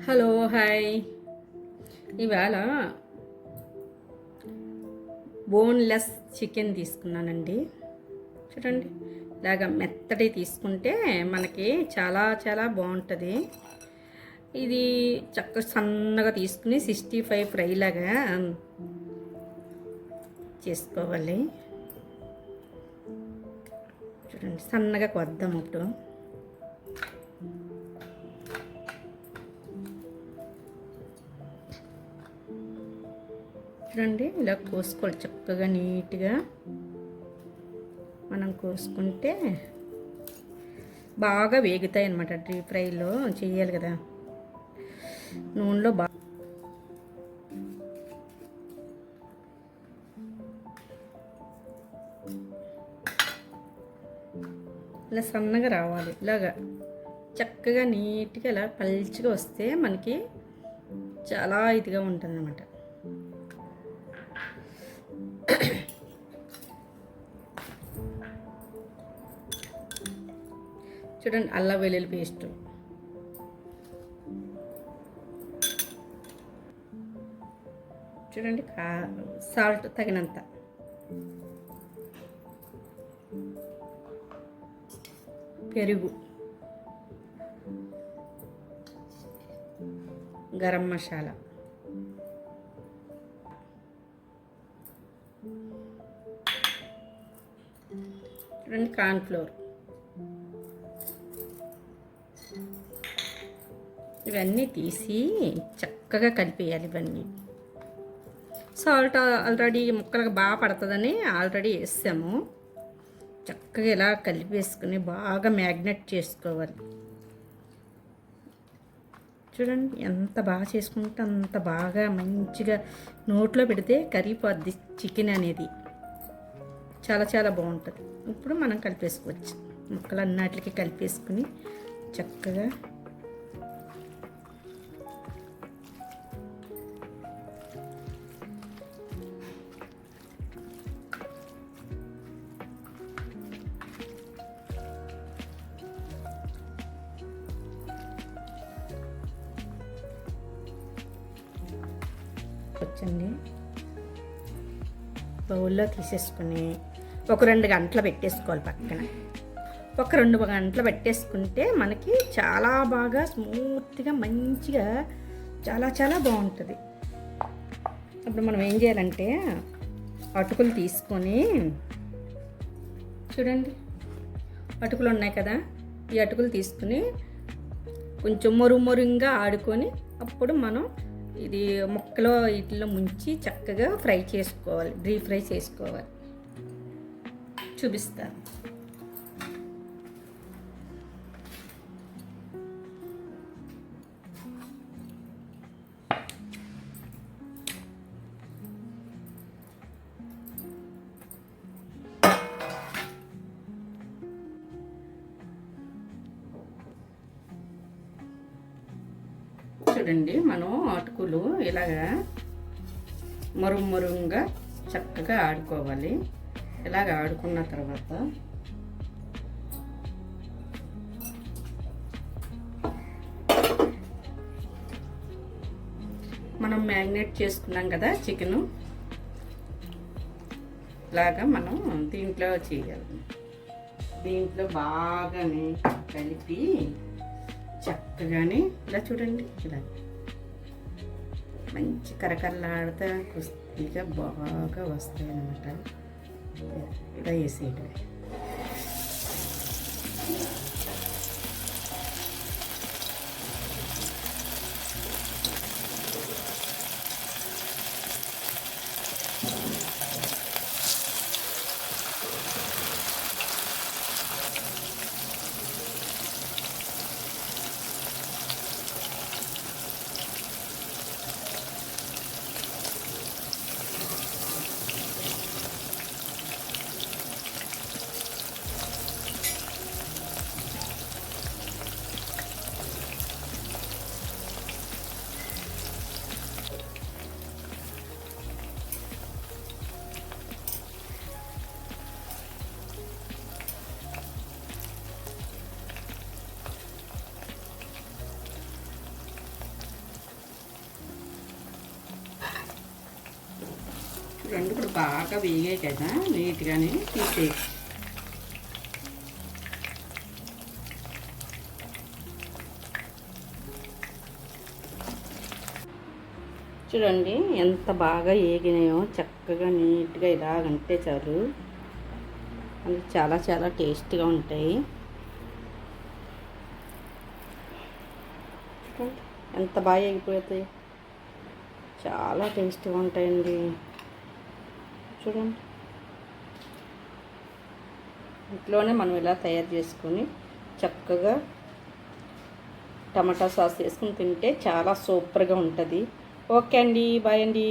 Hello hi. ఇవాళ boneless chicken తీసుకున్నానండి. చూడండి, ఇలాగ మెత్తటి తీసుకుంటే మనకి చాలా చాలా బాగుంటుంది. ఇది చక్కగా సన్నగా తీసుకుని 65 ఫ్రై లాగా చేసుకోవాలి. చూడండి, సన్నగా కొద్దాం. ఇప్పుడు చూడండి, ఇలా కోసుకోవాలి చక్కగా నీట్గా. మనం కోసుకుంటే బాగా వేగుతాయి అన్నమాట. డీప్ ఫ్రైలో చేయాలి కదా, నూనెలో బాగా. ఇలా సన్నగా రావాలి, ఇలాగా చక్కగా నీట్గా ఇలా పల్చిగా వస్తే మనకి చాలా ఇదిగా ఉంటుంది అన్నమాట. చూడండి, అల్లం వెల్లుల్లి పేస్టు, చూడండి, సాల్ట్ తగినంత, పెరుగు, గరం మసాలా, చూడండి, కార్న్ఫ్లోర్. ఇవన్నీ తీసి చక్కగా కలిపేయాలి. ఇవన్నీ సాల్ట్ ఆల్రెడీ ముక్కలకు బాగా పడుతుందని ఆల్రెడీ వేసాము. చక్కగా ఇలా కలిపేసుకుని బాగా మ్యాగ్నెట్ చేసుకోవాలి. చూడండి, ఎంత బాగా చేసుకుంటే అంత బాగా మంచిగా నోట్లో పెడితే కరిగిపోద్ది చికెన్ అనేది. చాలా చాలా బాగుంటుంది. ఇప్పుడు మనం కలిపేసుకోవచ్చు. ముక్కలు అన్నిటికీ కలిపేసుకుని చక్కగా వచ్చండి. బౌల్లో తీసేసుకుని ఒక 2 గంటలు పెట్టేసుకోవాలి పక్కన. ఒక 2 గంటలు పెట్టేసుకుంటే మనకి చాలా బాగా స్మూత్గా మంచిగా చాలా చాలా బాగుంటుంది. అప్పుడు మనం ఏం చేయాలంటే అటుకులు తీసుకొని, చూడండి, అటుకులు ఉన్నాయి కదా, ఈ అటుకులు తీసుకుని కొంచెం మొరుగా ఆడుకొని అప్పుడు మనం ఇది ముక్కలో వీటిలో ముంచి చక్కగా ఫ్రై చేసుకోవాలి, డీప్ ఫ్రై చేసుకోవాలి. చూపిస్తాను. చూడండి, మనం అటుకులు ఇలాగా మరుగా చక్కగా ఆడుకోవాలి. ఇలాగ ఆడుకున్న తర్వాత మనం మ్యాగ్నేట్ చేసుకున్నాం కదా చికెను, ఇలాగా మనం దీంట్లో చేయాలి. దీంట్లో బాగానే కలిపి చక్కగానే ఇలా చూడండి, ఇలా మంచి కరకరలాడుతూ కుస్తీగా బాగా వస్తాయి అన్నమాట. ఇలా వేసేయటం. బాగా వేగాయి కదా, నీట్గానే తీసేయి. చూడండి ఎంత బాగా ఏగినాయో, చక్కగా నీట్గా ఇలాగంటే చాలు. అవి చాలా చాలా టేస్ట్గా ఉంటాయి. ఎంత బాగా ఎగిపోతాయి, చాలా టేస్ట్గా ఉంటాయండి. చూడండి, ఇంట్లోనే మనం ఇలా తయారు చేసుకొని చక్కగా టమాటా సాస్ వేసుకుని తింటే చాలా సూపర్గా ఉంటుంది. ఓకే అండి, బాయ్ అండి.